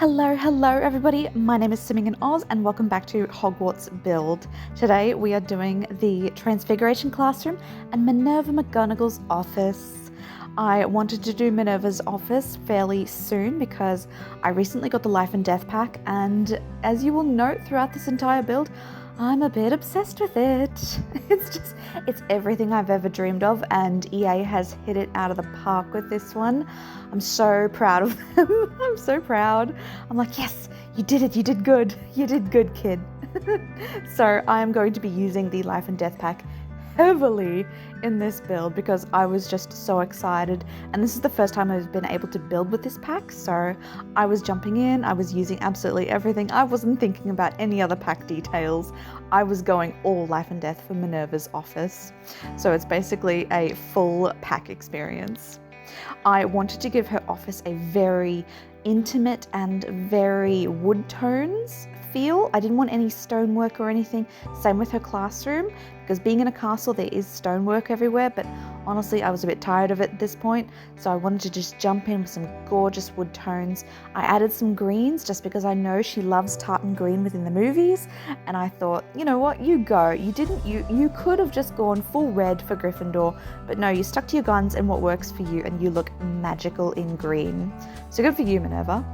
Hello everybody, my name is Simming and Oz and welcome back to Hogwarts Build. Today we are doing the Transfiguration classroom and Minerva McGonagall's office. I wanted to do Minerva's office fairly soon because I recently got the Life and Death pack, and as you will note throughout this entire build, I'm a bit obsessed with it. It's everything I've ever dreamed of, and EA has hit it out of the park with this one. I'm so proud of them. I'm so proud. I'm like, yes, you did it. You did good. You did good, kid. So I'm going to be using the Life and Death pack heavily in this build because I was just so excited, and this is the first time I've been able to build with this pack, so I was jumping in, I was using absolutely everything. I wasn't thinking about any other pack details. I was going all Life and Death for Minerva's office, so it's basically a full pack experience. I wanted to give her office a very intimate and very wood tones feel. I didn't want any stonework or anything. Same with her classroom, because being in a castle there is stonework everywhere, but honestly I was a bit tired of it at this point, so I wanted to just jump in with some gorgeous wood tones. I added some greens just because I know she loves tartan green within the movies, and I thought, you know what, you go. You could have just gone full red for Gryffindor, but no, you stuck to your guns and what works for you, and you look magical in green. So good for you, Minerva.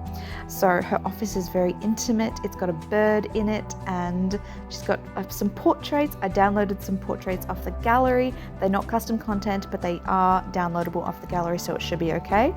So her office is very intimate. It's got a bird in it, and she's got some portraits. I downloaded some portraits off the gallery. They're not custom content, but they are downloadable off the gallery, so it should be okay.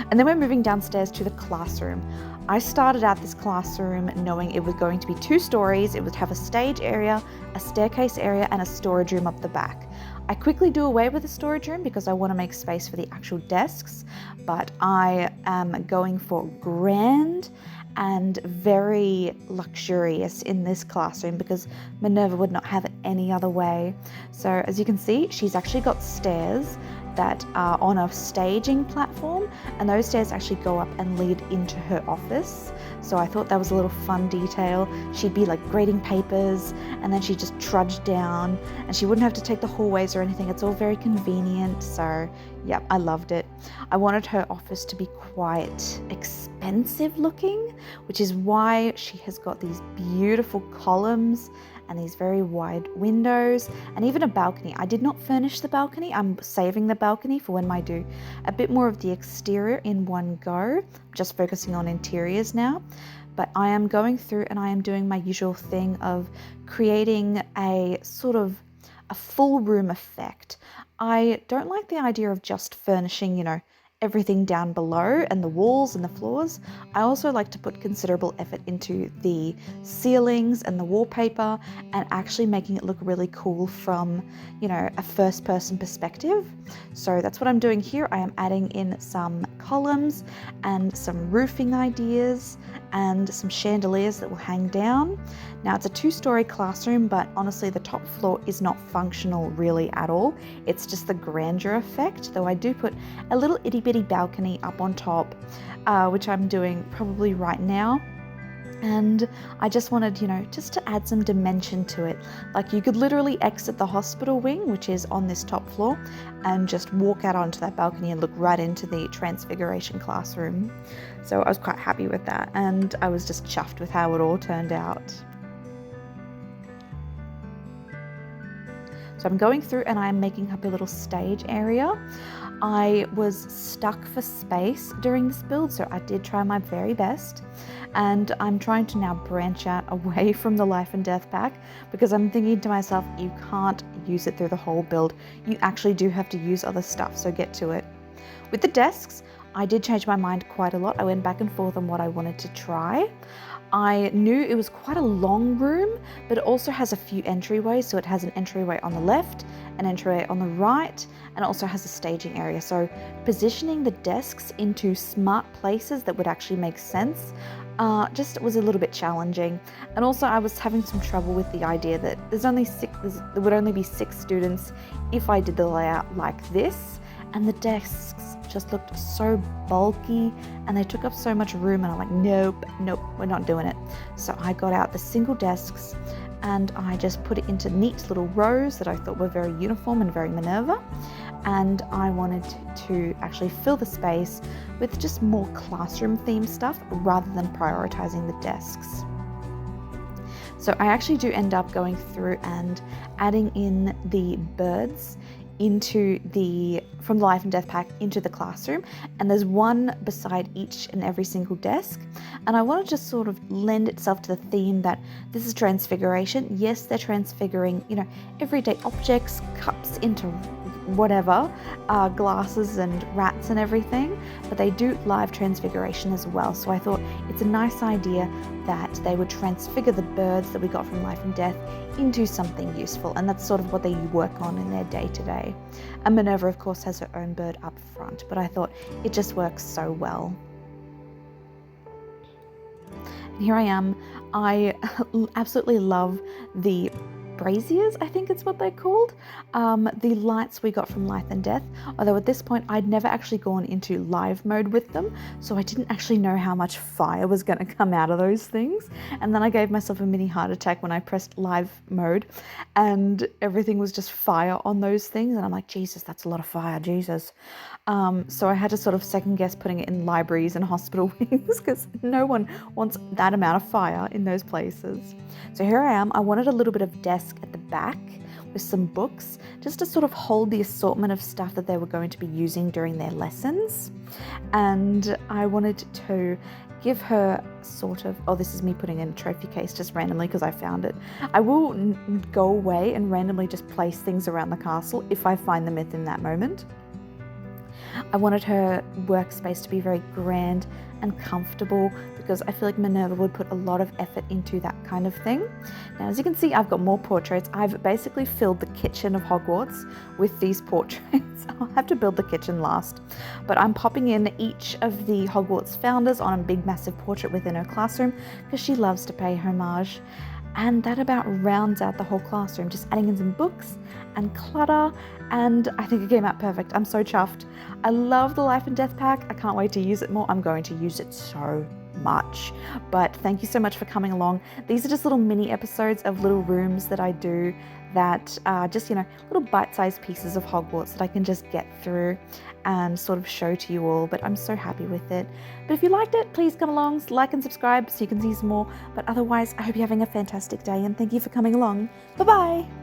And then we're moving downstairs to the classroom. I started out this classroom knowing it was going to be 2 stories. It would have a stage area, a staircase area, and a storage room up the back. I quickly do away with the storage room because I want to make space for the actual desks, but I am going for grand and very luxurious in this classroom because Minerva would not have it any other way. So as you can see, she's actually got stairs that are on a staging platform, and those stairs actually go up and lead into her office. So I thought that was a little fun detail. She'd be like grading papers and then she'd just trudge down, and she wouldn't have to take the hallways or anything. It's all very convenient. So yeah, I loved it. I wanted her office to be quite expensive looking, which is why she has got these beautiful columns and these very wide windows, and even a balcony. I did not furnish the balcony. I'm saving the balcony for when I do a bit more of the exterior in one go. I'm just focusing on interiors now. But I am going through and I am doing my usual thing of creating a sort of a full room effect. I don't like the idea of just furnishing, everything down below and the walls and the floors. I also like to put considerable effort into the ceilings and the wallpaper and actually making it look really cool from, a first person perspective. So that's what I'm doing here. I am adding in some columns and some roofing ideas and some chandeliers that will hang down. Now it's a 2-story classroom, but honestly the top floor is not functional really at all. It's just the grandeur effect, though I do put a little itty bitty balcony up on top, which I'm doing probably right now. And I just wanted, just to add some dimension to it. Like you could literally exit the hospital wing, which is on this top floor, and just walk out onto that balcony and look right into the Transfiguration classroom. So I was quite happy with that, and I was just chuffed with how it all turned out. So I'm going through and I'm making up a little stage area. I was stuck for space during this build, so I did try my very best. And I'm trying to now branch out away from the Life and Death pack because I'm thinking to myself, you can't use it through the whole build. You actually do have to use other stuff, so get to it. With the desks, I did change my mind quite a lot. I went back and forth on what I wanted to try. I knew it was quite a long room, but it also has a few entryways. So it has an entryway on the left, an entryway on the right, and it also has a staging area. So positioning the desks into smart places that would actually make sense just was a little bit challenging. And also I was having some trouble with the idea that there would only be 6 students if I did the layout like this, and the desks just looked so bulky and they took up so much room, and I'm like, nope, we're not doing it. So I got out the single desks and I just put it into neat little rows that I thought were very uniform and very Minerva. And I wanted to actually fill the space with just more classroom themed stuff rather than prioritizing the desks. So I actually do end up going through and adding in the birds from the Life and Death pack into the classroom, and there's one beside each and every single desk. And I want to just sort of lend itself to the theme that this is Transfiguration. Yes, they're transfiguring, everyday objects, cups into whatever, glasses and rats and everything, but they do live Transfiguration as well. So I thought it's a nice idea that they would transfigure the birds that we got from Life and Death into something useful, and that's sort of what they work on in their day-to-day. And Minerva, of course, has her own bird up front, but I thought it just works so well. And here I am. I absolutely love the braziers, I think it's what they're called, the lights we got from Life and Death, although at this point I'd never actually gone into live mode with them, so I didn't actually know how much fire was going to come out of those things. And then I gave myself a mini heart attack when I pressed live mode and everything was just fire on those things, and I'm like, Jesus, that's a lot of fire, Jesus. So I had to sort of second guess putting it in libraries and hospital wings because no one wants that amount of fire in those places. So here I am. I wanted a little bit of desk at the back with some books just to sort of hold the assortment of stuff that they were going to be using during their lessons. And I wanted to give her sort of, this is me putting in a trophy case just randomly because I found it. I will go away and randomly just place things around the castle if I find them within that moment. I wanted her workspace to be very grand and comfortable because I feel like Minerva would put a lot of effort into that kind of thing. Now, as you can see, I've got more portraits. I've basically filled the kitchen of Hogwarts with these portraits. I'll have to build the kitchen last. But I'm popping in each of the Hogwarts founders on a big massive portrait within her classroom because she loves to pay homage. And that about rounds out the whole classroom, just adding in some books and clutter, and I think it came out perfect. I'm so chuffed. I love the Life and Death pack. I can't wait to use it more. I'm going to use it so much. But thank you so much for coming along. These are just little mini episodes of little rooms that I do that are just, little bite-sized pieces of Hogwarts that I can just get through and sort of show to you all, but I'm so happy with it. But if you liked it, please come along, like and subscribe so you can see some more. But otherwise, I hope you're having a fantastic day and thank you for coming along. Bye-bye.